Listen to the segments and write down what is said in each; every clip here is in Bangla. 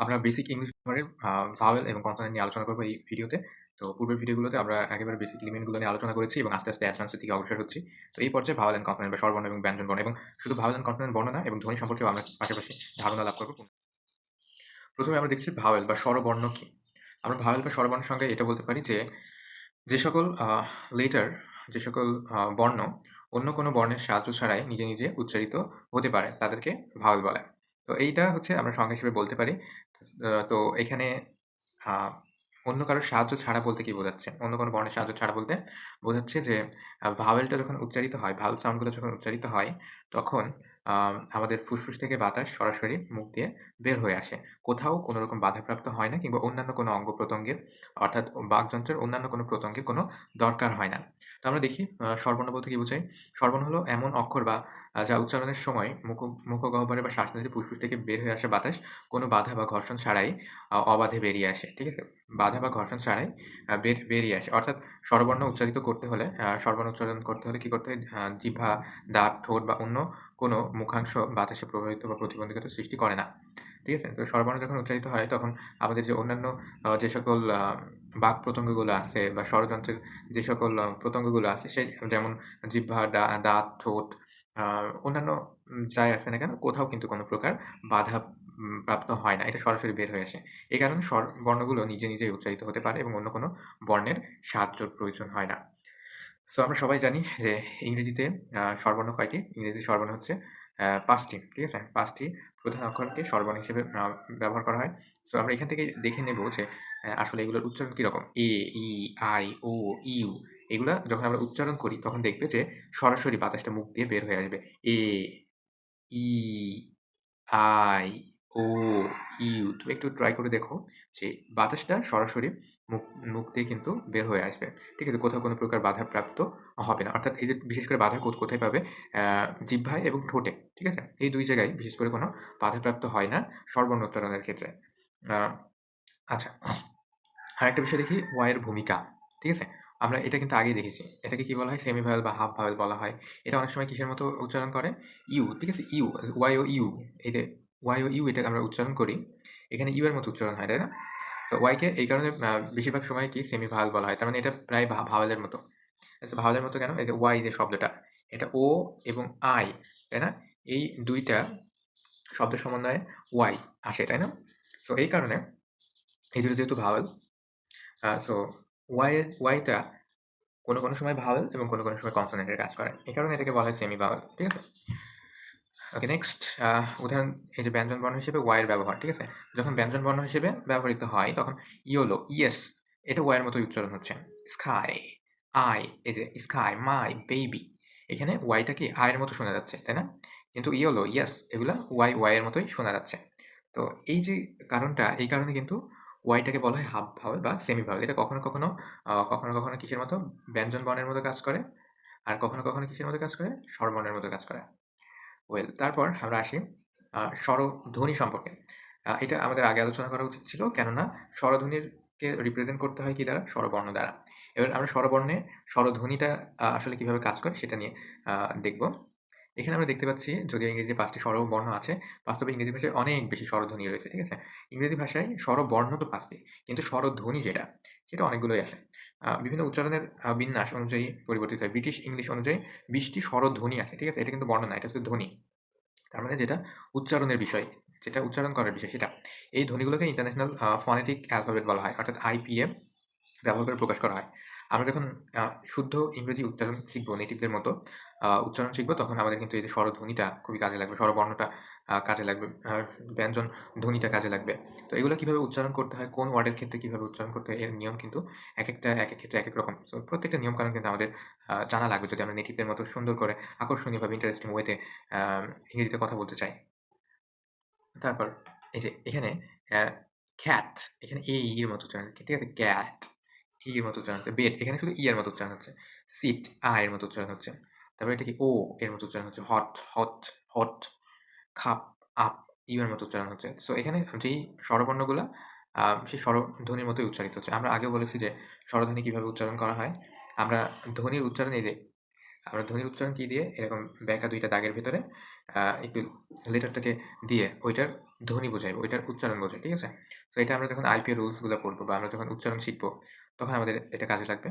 আমরা বেসিক ইংলিশ গ্রামারের ভাওয়েল এবং কনসোনেন্ট নিয়ে আলোচনা করব এই ভিডিওতে। তো পূর্বের ভিডিওগুলোতে আমরা একেবারে বেসিক এলিমেন্টগুলো নিয়ে আলোচনা করেছি এবং আস্তে, আস্তে অ্যাডভান্সের দিকে অগ্রসর হচ্ছি। তো এই পর্যায়ে ভাওয়েল অ্যান্ড কনসোনেন্ট বা স্বরবর্ণ এবং ব্যঞ্জনবর্ণ এবং শুধু ভাওয়েল অ্যান্ড কনসোনেন্ট বর্ণ না এবং ধ্বনি সম্পর্কেও আমরা পাশাপাশি ধারণা লাভ করব। প্রথমে আমরা দেখছি ভাওয়েল বা স্বরবর্ণ কি? আমরা ভাওয়েল বা স্বরবর্ণের সঙ্গে এটা বলতে পারি যে সকল লেটার, যে সকল বর্ণ অন্য কোনো বর্ণের সাহায্য ছাড়াই নিজে, নিজে উচ্চারিত হতে পারে তাদেরকে ভাওয়েল বলে। তো এইটা হচ্ছে আমরা সংজ্ঞা হিসেবে বলতে পারি। তো এখানে আ অন্য কারো সাহায্য ছাড়া বলতে কি বোঝাচ্ছে? অন্য কোনো বর্ণের সাহায্য ছাড়া বলতে বোঝাচ্ছে যে ভাওয়েলটা যখন উচ্চারিত হয়, ভাওয়েল সাউন্ড গুলো যখন উচ্চারিত হয়, তখন আ আমাদের ফুসফুস থেকে বাতাস সরাসরি মুখ দিয়ে বের হয়ে আসে। কোথাও কোনো রকম বাধাপ্রাপ্ত হয় না কিংবা অন্যান্য কোনো অঙ্গ-প্রত্যঙ্গের অর্থাৎ বাকযন্ত্রের অন্যান্য কোনো প্রত্যঙ্গের কোনো দরকার হয় না। তো আমরা দেখি স্বরবর্ণ বলতে কি বোঝায়? স্বরবর্ণ হলো এমন অক্ষর বা যা উচ্চারণের সময় মুখগহ্বরে বা শ্বাসনালীতে ফুসফুস থেকে বের হয়ে আসা বাতাস কোনো বাধা বা ঘর্ষণ ছাড়াই অবাধে বেরিয়ে আসে। ঠিক আছে? বাধা বা ঘর্ষণ ছাড়াই বেরিয়ে আসে। অর্থাৎ স্বরবর্ণ উচ্চারিত করতে হলে স্বরবর্ণ উচ্চারণ করতে হলে কি করতে হয়? জিহ্বা, দাঁত, ঠোঁট বা অন্য কোনো মুখাংশ বাতাসে প্রভাবিত বা প্রতিবন্ধকতা সৃষ্টি করে না। ঠিক আছে? তো স্বরবর্ণ যখন উচ্চারিত হয় তখন আমাদের যে অন্যান্য যে সকল বাক প্রত্যঙ্গগুলো আছে বা স্বরযন্ত্রের যে সকল প্রত্যঙ্গগুলো আছে যেমন জিহ্বা, দাঁত, ঠোঁট আ অন্যান্য যাই আছে না কেন কোথাও কিন্তু কোনো প্রকার বাধা প্রাপ্ত হয় না। এটা সরাসরি বের হয়ে আসে। এই কারণে বর্ণগুলো নিজে, নিজেই উচ্চারিত হতে পারে এবং অন্য কোনো বর্ণের সাহায্যর প্রয়োজন হয় না। সো আমরা সবাই জানি যে ইংরেজিতে স্বরবর্ণ কয়টি? ইংরেজিতে স্বরবর্ণ হচ্ছে ৫ টি। ঠিক আছে? ৫ টি প্রধান অক্ষরকে স্বরবর্ণ হিসেবে ব্যবহার করা হয়। সো আমরা এখান থেকে দেখে নেব যে আসলে এগুলোর উচ্চারণ কিরকম? এ, ই, আই, ও, ইউ এগুলা যখন আমরা উচ্চারণ করি তখন দেখবে যে সরাসরি বাতাসটা মুখ দিয়ে বের হয়ে আসবে। এ, ই, আই, ও, ইউ। তুমি একটু ট্রাই করে দেখো যে বাতাসটা সরাসরি মুখ মুখ দিয়ে কিন্তু বের হয়ে আসবে। ঠিক আছে? কোথাও কোনো প্রকার বাধাপ্রাপ্ত হবে না। অর্থাৎ এই যে বিশেষ করে বাধা কোথায় পাবে? জিহ্বায় এবং ঠোঁটে। ঠিক আছে? এই ২ জায়গায় বিশেষ করে কোনো বাধাপ্রাপ্ত হয় না স্বরবর্ণ উচ্চারণের ক্ষেত্রে। আ আচ্ছা। আরেকটা বিষয় দেখি ওয়াই এর ভূমিকা। ঠিক আছে? আমরা এটা কিন্তু আগেই দেখেছি। এটাকে কি বলা হয়? সেমি ভাওয়েল বা হাফ ভাওয়েল বলা হয়। এটা অনেক সময় কিসের মতো উচ্চারণ করে? ইউ, ঠিক আছে? U, Y O U. এই যে ওয়াই ও ইউ এটাকে আমরা উচ্চারণ করি। এখানে ইউ এর মতো উচ্চারণ হয়, তাই না? তো ওয়াই কে এই কারণে বেশিরভাগ সময় কি সেমি ভাওয়েল বলা হয়। তার মানে এটা প্রায় ভাওয়েলের মতো। আচ্ছা ভাওয়েলের মতো কেন? এই যে ওয়াই যে শব্দটা, এটা ও এবং আই, তাই না? এই ২ টা শব্দের সমন্বয়ে ওয়াই আসে, তাই না? সো এই কারণে এই দুটো যেহেতু ভাওয়েল সো ওয়াইটা কোনো সময় ভাওয়েল এবং কোনো সময় কনসোনেন্ট এর কাজ করে। এই কারণে এটাকে বলা হয় সেমি ভাওয়েল। ঠিক আছে? ওকে নেক্সট উদাহরণ এই যে ব্যঞ্জন বর্ণ হিসেবে ওয়াই এর ব্যবহার। ঠিক আছে? যখন ব্যঞ্জন বর্ণ হিসেবে ব্যবহৃত হয় তখন ইয়োলো, ইয়েস এটা ওয়াই এর মতোই উচ্চারণ হচ্ছে। স্কাই, আই এই যে স্কাই, মাই, বেবি এখানে ওয়াইটা কি আই এর মতো শোনা যাচ্ছে, তাই না? কিন্তু ইয়োলো, ইয়েস এগুলা ওয়াই এর মতোই শোনা যাচ্ছে। তো এই যে কারণটা এই কারণে কিন্তু ওয়াইটাকে বলা হয় হাফ ভাওয়েল বা সেমি ভাওয়েল। এটা কখনো কিসের মতো? ব্যঞ্জন বর্ণের মতো কাজ করে। আর কখনো কিসের মতো কাজ করে? স্বরবর্ণের মতো কাজ করে। ওয়েল তারপর আমরা আসি স্বরধ্বনি সম্পর্কে। এটা আমাদের আগে আলোচনা করা উচিত ছিল। কেননা স্বরধ্বনিরকে রিপ্রেজেন্ট করতে হয় কি দ্বারা? স্বরবর্ণ দ্বারা। এবার আমরা স্বরবর্ণে স্বরধ্বনিটা আসলে কিভাবে কাজ করে সেটা নিয়ে দেখব। এখানে আমরা দেখতে পাচ্ছি যদিও ইংরেজিতে ৫ টি স্বরবর্ণ আছে, বাস্তবে ইংরেজি ভাষায় অনেক বেশি স্বরধ্বনি রয়েছে। ঠিক আছে? ইংরেজি ভাষায় স্বরবর্ণ তো ৫ টি, কিন্তু স্বরধ্বনি যেটা, সেটা অনেকগুলোই আছে। বিভিন্ন উচ্চারণের বিন্যাস অনুযায়ী পরিবর্তিত হয়। ব্রিটিশ ইংলিশ অনুযায়ী ২০ টি স্বরধ্বনি আছে। ঠিক আছে? এটা কিন্তু বর্ণ না, এটা হচ্ছে ধ্বনি। তার মানে যেটা উচ্চারণের বিষয়, যেটা উচ্চারণ করার বিষয় সেটা। এই ধ্বনিগুলোকে ইন্টারন্যাশনাল ফনেটিক অ্যালফাবেট বলা হয়। অর্থাৎ আইপিএ ব্যবহার করে প্রকাশ করা হয়। আমরা যখন শুদ্ধ ইংরেজি উচ্চারণ শিখব, নেটিভদের মতো উচ্চারণ শিখব, তখন আমাদের কিন্তু এই যে স্বরধ্বনিটা খুবই কাজে লাগবে। স্বরবর্ণটা কাজে লাগবে। ব্যঞ্জন ধ্বনিটা কাজে লাগবে। তো এগুলো কিভাবে উচ্চারণ করতে হয়, কোন ওয়ার্ডের ক্ষেত্রে কিভাবে উচ্চারণ করতে হয়, এর নিয়ম কিন্তু একেক ক্ষেত্রে একেক রকম। সো প্রত্যেকটা নিয়মকানুন কিন্তু আমাদের জানা লাগবে যদি আমরা নেটিভদের মতো সুন্দর করে আকর্ষণীয়ভাবে ইন্টারেস্টিং ওয়েতে আ ইংরেজিতে কথা বলতে চাই। তারপর এই যে এখানে অ্যা cat এখানে এ ই এর মতো উচ্চারণ হচ্ছে। ঠিক আছে? ক্যাট ই এর মতো উচ্চারণ হচ্ছে। বেড এখানে শুধু ই এর মতো উচ্চারণ হচ্ছে। সিট আ এর মতো উচ্চারণ হচ্ছে। তারপরে এটা কি ও এর মতো উচ্চারণ হচ্ছে। হট, খাপ, আপ ইউ এর মতো উচ্চারণ হচ্ছে। সো এখানে যেই স্বরবর্ণগুলা সেই স্বরধ্বনির মতোই উচ্চারিত হচ্ছে। আমরা আগেও বলেছি যে স্বরধ্বনি কিভাবে উচ্চারণ করা হয়। আমরা ধ্বনির উচ্চারণ এই যে আমরা ধ্বনির উচ্চারণ কি দিয়ে? এরকম বেঁকা ২ টা দাগের ভেতরে একটু লেটারটাকে দিয়ে ওইটার ধ্বনি বোঝাইবো, এটার উচ্চারণ বোঝাই, ঠিক আছে? সো এটা আমরা যখন আইপিএ রুলসগুলা পড়বো বা আমরা যখন উচ্চারণ শিখবো, তখন আমাদের এটা কাজে লাগবে।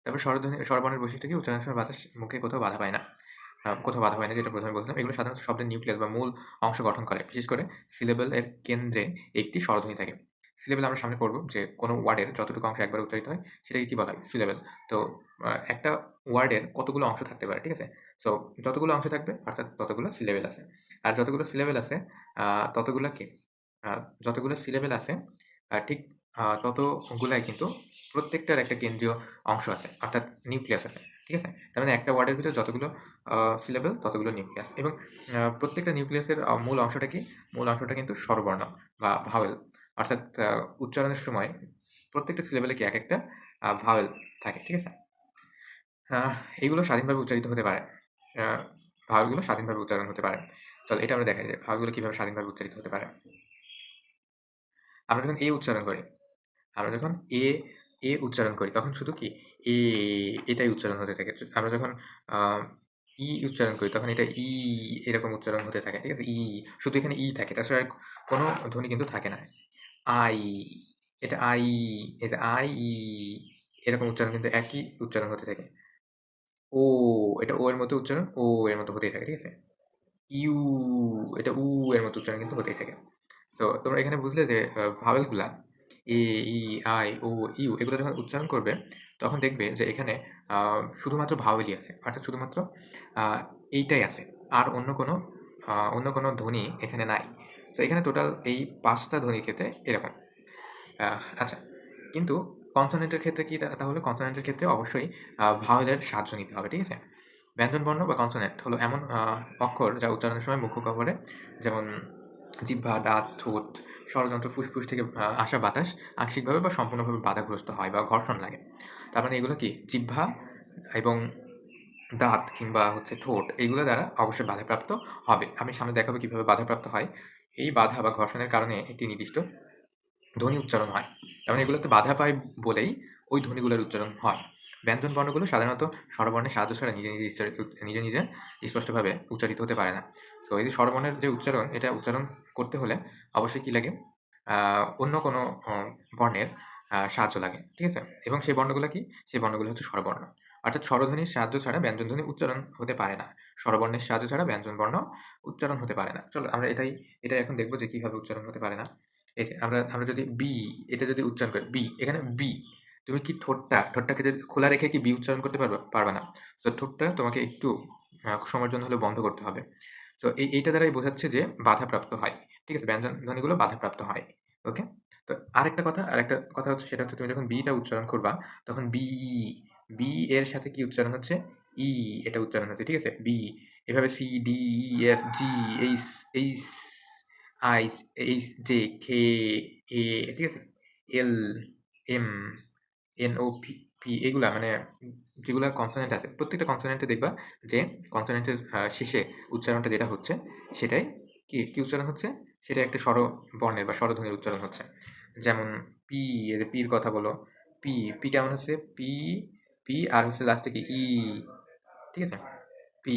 তারপর স্বরবর্ণের বৈশিষ্ট্য কি? উচ্চারণের সময় বাতাস মুখে কোথাও বাধা পায় না। কোথাও বাধা পায় না, যেটা ১ম এ বলছিলাম। এগুলো সাধারণত শব্দের নিউক্লিয়াস বা মূল অংশ গঠন করে। বিশেষ করে সিলেবল এর কেন্দ্রে একটি স্বরধ্বনি থাকে। সিলেবল আমরা সামনে পড়ব যে কোনো ওয়ার্ডের যতটুকু অংশ একবারে উচ্চারিত হয় সেটাকে কি বলা হয়? সিলেবল। তো একটা ওয়ার্ডের কতগুলো অংশ থাকতে পারে, ঠিক আছে? সো যতগুলো অংশ থাকবে অর্থাৎ ততগুলো সিলেবেল আছে। আর যতগুলো সিলেবেল আছে আ ততগুলা কি? আ যতগুলো সিলেবেল আছে ঠিক ততগুলাই কিন্তু প্রত্যেকটার একটা কেন্দ্রীয় অংশ আছে। অর্থাৎ নিউক্লিয়াস আছে। ঠিক আছে? তার মানে একটা ওয়ার্ডের ভিতরে যতগুলো সিলেবল ততগুলো নিউক্লিয়াস এবং প্রত্যেকটা নিউক্লিয়াসের মূল অংশটা কি? মূল অংশটা কিন্তু স্বরবর্ণ বা ভাওয়েল। অর্থাৎ উচ্চারণের সময় প্রত্যেকটা সিলেবেলে কি একেকটা ভাওয়েল থাকে। ঠিক আছে? আ এগুলো স্বাধীনভাবে উচ্চারিত হতে পারে। আ ভাওয়েলগুলো স্বাধীনভাবে উচ্চারণ হতে পারে। চলো এটা আমরা দেখাই যে ভাওয়েলগুলো কিভাবে স্বাধীনভাবে উচ্চারিত হতে পারে। আমরা যখন উচ্চারণ করি, আমরা যখন উচ্চারণ করি তখন শুধু কি এ এটাই উচ্চারণ হতে থাকে। আমরা যখন আ উচ্চারণ করি তখন এটা এরকম উচ্চারণ হতে থাকে। ঠিক আছে? শুধু এখানে থাকে। তাছাড়া আর কোনো ধ্বনি কিন্তু থাকে না। আই, এটা এটা এরকম উচ্চারণ কিন্তু একই উচ্চারণ হতে থাকে। ও, এটা ও এর মতো উচ্চারণ ও এর মতো হতেই থাকে। ঠিক আছে? ইউ, এটা এর মতো উচ্চারণ কিন্তু হতেই থাকে। তো তোমরা এখানে বুঝলে যে ভাওয়েল গুলা এ, ই, আই, ও, ইউ এগুলো যখন উচ্চারণ করবে তখন দেখবে যে এখানে শুধুমাত্র ভাওয়েলই আছে। অর্থাৎ শুধুমাত্র আ এইটাই আছে। আর অন্য কোনো ধ্বনি এখানে নাই। তো এখানে টোটাল এই ৫ টা ধ্বনির ক্ষেত্রে এরকম। আচ্ছা। কিন্তু কনসোনেন্টের ক্ষেত্রে কি তাহলে? কনসোনেন্টের ক্ষেত্রে অবশ্যই ভাওয়েলের সাহায্য নিতে হবে। ঠিক আছে? ব্যঞ্জনবর্ণ বা কনসোনেন্ট হলো এমন অক্ষর যা উচ্চারণের সময় মুখ্য গহ্বরে যেমন জিহ্বা, দাঁত, ঠোঁট, স্বরযন্ত্র, ফুসফুস থেকে আসা বাতাস আংশিকভাবে বা সম্পূর্ণভাবে বাধাগ্রস্ত হয় বা ঘর্ষণ লাগে। তার মানে এগুলো কি? জিহ্বা এবং দাঁত কিংবা হচ্ছে ঠোঁট এইগুলো দ্বারা অবশ্যই বাধাপ্রাপ্ত হবে। আমি সামনে দেখাবো কিভাবে বাধাপ্রাপ্ত হয়। এই বাধা বা ঘর্ষণের কারণে একটি নির্দিষ্ট ধ্বনি উচ্চারণ হয়। তার মানে এগুলোতে বাধা পায় বলেই ওই ধ্বনিগুলোর উচ্চারণ হয়। ব্যঞ্জন বর্ণগুলো সাধারণত স্বরবর্ণের সাহায্য ছাড়া নিজে স্পষ্টভাবে উচ্চারিত হতে পারে না। তো এই যে স্বরবর্ণের যে উচ্চারণ, এটা উচ্চারণ করতে হলে অবশ্যই কি লাগে? অন্য কোনো বর্ণের সাহায্য লাগে। ঠিক আছে? এবং সেই বর্ণগুলো কি? সেই বর্ণগুলো হচ্ছে স্বরবর্ণ। অর্থাৎ স্বরধ্বনির সাহায্য ছাড়া ব্যঞ্জনধ্বনি উচ্চারণ হতে পারে না। স্বরবর্ণের সাহায্য ছাড়া ব্যঞ্জন বর্ণ উচ্চারণ হতে পারে না। চলো আমরা এটাই এখন দেখব যে কিভাবে উচ্চারণ হতে পারে না। এই যে আমরা যদি এটা যদি উচ্চারণ করি এখানে তুমি কি ঠোঁটটাকে যদি খোলা রেখে কি উচ্চারণ করতে পারবা? পারবা না। সো ঠোঁটটা তোমাকে একটু সময়ের জন্য হলেও বন্ধ করতে হবে। সো এইটা দ্বারাই বোঝাচ্ছে যে বাধাপ্রাপ্ত হয়। ঠিক আছে? ব্যঞ্জন ধ্বনিগুলো বাধাপ্রাপ্ত হয়। ওকে? তো আরেকটা কথা হচ্ছে সেটা হচ্ছে তুমি যখন টা উচ্চারণ করবা তখন এর সাথে কি উচ্চারণ হচ্ছে? ই এটা উচ্চারণ হচ্ছে। ঠিক আছে? এভাবে C, D, E, F, G, H, H, I, H, J, K, A, ঠিক আছে? L, M, N, O, P এগুলা মানে যেগুলা কনসোনেন্ট আছে প্রত্যেকটা কনসোনেন্টে দেখবা যে কনসোনেন্টের শেষে উচ্চারণটা যেটা হচ্ছে সেটাই কি উচ্চারণ হচ্ছে? সেটা একটা স্বরবর্ণের বা স্বরধ্বনির উচ্চারণ হচ্ছে। যেমন পি, এর পির কথা বলো। পি কেমন হচ্ছে? আর হচ্ছে লাস্টে কি? ঠিক আছে? পি।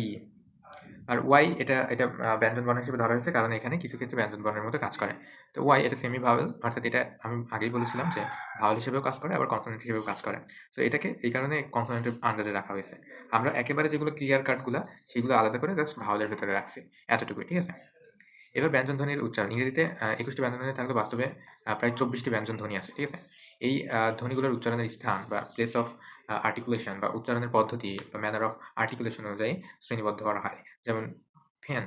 আর ওয়াই এটা ব্যঞ্জন বর্ণ হিসেবে ধরা হয়েছে কারণ এখানে কিছু ক্ষেত্রে ব্যঞ্জন বর্ণের মতো কাজ করে। তো ওয়াই এটা সেমি ভাওয়েল অর্থাৎ এটা আমি আগেই বলেছিলাম যে ভাওয়েল হিসেবেও কাজ করে আবার কনসোনেন্ট হিসেবেও কাজ করে। তো এটাকে এই কারণে কনসোনেন্টের আন্ডারে রাখা হয়েছে। আমরা একেবারে যেগুলো ক্লিয়ার কাট গুলা সেগুলো আলাদা করে জাস্ট ভাওয়েলের ভেতরে রাখছি। এতটুকুই। ঠিক আছে? এবার ব্যঞ্জন ধ্বনির উচ্চারণ। ইংরেজিতে ২১ টি ব্যঞ্জন ধ্বনি থাকলেও বাস্তবে প্রায় ২৪ টি ব্যঞ্জন ধ্বনি আছে। ঠিক আছে? এই ধ্বনিগুলোর উচ্চারণের স্থান বা প্লেস অফ আর্টিকুলেশন বা উচ্চারণের পদ্ধতি বা ম্যানার অফ আর্টিকুলেশন অনুযায়ী শ্রেণীবদ্ধ করা হয়। যেমন ফেন,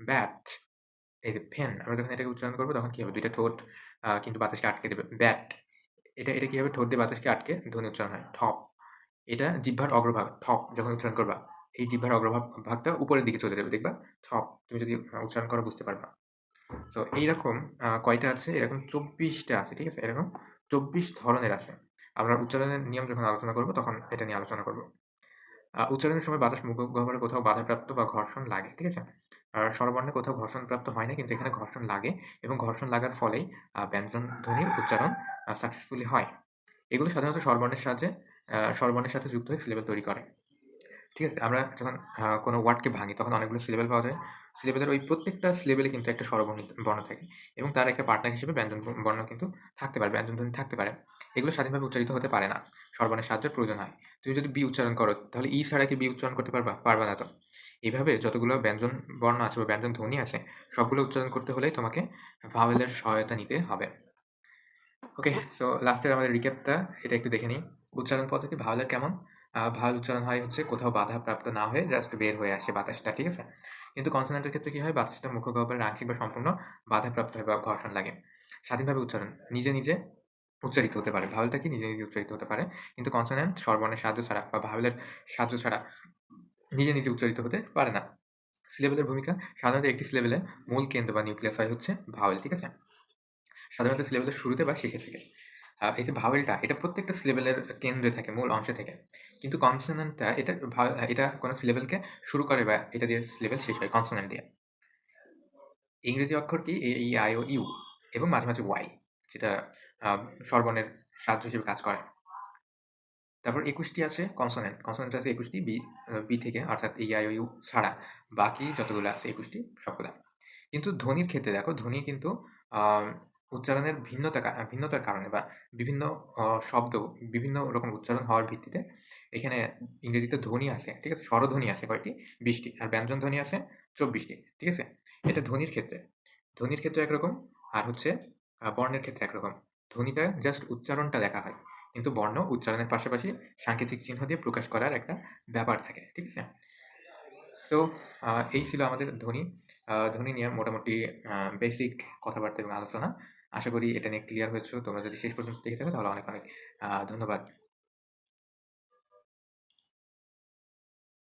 ব্যাট, এই যে ফেন আমরা যখন এটাকে উচ্চারণ করব তখন কি হবে? ২ টা ঠোঁট কিন্তু বাতাসকে আটকে দেবে। ব্যাট এটা কি হবে? ঠোঁট দিয়ে বাতাসকে আটকে ধ্বনি উচ্চারণ হয়। ঠপ এটা জিহ্বার অগ্রভাগ। ঠপ যখন উচ্চারণ করবা এই জিহ্বার ভাগটা উপরের দিকে চলে যাবে। দেখবা ঠপ তুমি যদি উচ্চারণ করো বুঝতে পারবা। তো এইরকম কয়টা আছে? এরকম ২৪ টা আছে। ঠিক আছে? এরকম ২৪ ধরনের আছে। আমরা উচ্চারণের নিয়ম যখন আলোচনা করব তখন এটা নিয়ে আলোচনা করব। উচ্চারণের সময় বাতাস মুখগহ্বরে কোথাও বাধাপ্রাপ্ত বা ঘর্ষণ লাগে। ঠিক আছে? আর স্বরবর্ণে কোথাও ঘর্ষণপ্রাপ্ত হয় না কিন্তু এখানে ঘর্ষণ লাগে এবং ঘর্ষণ লাগার ফলেই ব্যঞ্জন ধ্বনির উচ্চারণ সাকসেসফুলি হয়। এগুলো সাধারণত স্বরবর্ণের সাথে যুক্ত হয়ে সিলেবেল তৈরি করে। ঠিক আছে? আমরা যখন কোনো ওয়ার্ডকে ভাঙি তখন অনেকগুলো সিলেবেল পাওয়া যায়। সিলেবেলের ওই প্রত্যেকটা সিলেবেলে কিন্তু একটা স্বরবর্ণ বর্ণ থাকে এবং তার একটা পার্টনার হিসেবে ব্যঞ্জন বর্ণ কিন্তু থাকতে পারে, ব্যঞ্জনধ্বনি থাকতে পারে। এগুলো স্বাধীনভাবে উচ্চারিত হতে পারে না। স্বরবর্ণের সাহায্যের প্রয়োজন হয়। তুমি যদি বি উচ্চারণ করো তাহলে ই ছাড়া কি বি উচ্চারণ করতে পারবা? পারবা না তো। এইভাবে যতগুলো ব্যঞ্জন বর্ণ আছে বা ব্যঞ্জন ধ্বনি আছে সবগুলো উচ্চারণ করতে হলেই তোমাকে ভাওয়েলের সহায়তা নিতে হবে। ওকে, সো লাস্টের আমাদের রিক্যাপটা এটা একটু দেখে নিই। উচ্চারণ পদ্ধতি ভাওয়েলের কেমন? ভাওয়েল উচ্চারণ হয় হচ্ছে কোথাও বাধাপ্রাপ্ত না হয়ে জাস্ট বের হয়ে আসে বাতাসটা, ঠিক আছে? কিন্তু কনসোনেন্টের ক্ষেত্রে কি হয়? বাতাসটা মুখ্য গহ্বরের আংশিক বা সম্পূর্ণ বাধাপ্রাপ্ত হয় বা ঘর্ষণ লাগে। স্বাধীনভাবে উচ্চারণ নিজে, নিজে উচ্চারিত হতে পারে। ভাওয়েলটা কি নিজে, নিজে উচ্চারিত হতে পারে। কিন্তু কনসোনেন্ট স্বরবর্ণের সাহায্য ছাড়া বা ভাওয়েলের সাহায্য ছাড়া নিজে, নিজে উচ্চারিত হতে পারে না। সিলেবেলের ভূমিকা সাধারণত একটি সিলেবেলের মূল কেন্দ্র বা নিউক্লিয়াস হয় হচ্ছে ভাওয়েল, ঠিক আছে? সাধারণত সিলেবেলের শুরুতে বা শেষে থাকে। এই যে ভাওয়েলটা এটা প্রত্যেকটা সিলেবেলের কেন্দ্রে থাকে, মূল অংশে থাকে। কিন্তু কনসোনেন্টটা এটা কোনো সিলেবেলকে শুরু করে বা এটা দিয়ে সিলেবেল শেষ হয় কনসোনেন্ট দিয়ে। ইংরেজি অক্ষর কি এ, ই, আই ও ইউ এবং মাঝে, মাঝে ওয়াই যেটা আ স্বরবর্ণের সাহায্য হিসেবে কাজ করে। তারপর ২১ টি আছে কনসোনেন্ট। কনসোনেন্ট আছে ২১ টি বি থেকে অর্থাৎ ই, আই ও ইউ ছাড়া বাকি যতগুলো আছে ২১ টি সবগুলা। কিন্তু ধ্বনির ক্ষেত্রে দেখো ধ্বনি কিন্তু আম উচ্চারণের ভিন্নতার কারণে বা বিভিন্ন শব্দ বিভিন্ন রকম উচ্চারণ হওয়ার ভিত্তিতে এখানে ইংরেজিতে ধ্বনি আছে, ঠিক আছে? স্বরধ্বনি আছে কয়টি? ২০ টি। আর ব্যঞ্জন ধ্বনি আছে ২৪ টি, ঠিক আছে? এটা ধ্বনির ক্ষেত্রে। ধ্বনির ক্ষেত্রে একরকম আর হচ্ছে বর্ণের ক্ষেত্রে একরকম। ধ্বনিটা জাস্ট উচ্চারণটা লেখা হয়। কিন্তু বর্ণ উচ্চারণের পাশাপাশি সাংকেতিক চিহ্ন দিয়ে প্রকাশ করার একটা ব্যাপার থাকে, ঠিক আছে? তো এই ছিল আমাদের ধ্বনি। ধ্বনি নিয়ে মোটামুটি বেসিক কথাবার্তা এবং আলোচনা। আশা করি এটা নিয়ে ক্লিয়ার হয়েছো। তোমরা যদি শেষ পর্যন্ত দেখে থাকো তাহলে অনেক, অনেক ধন্যবাদ।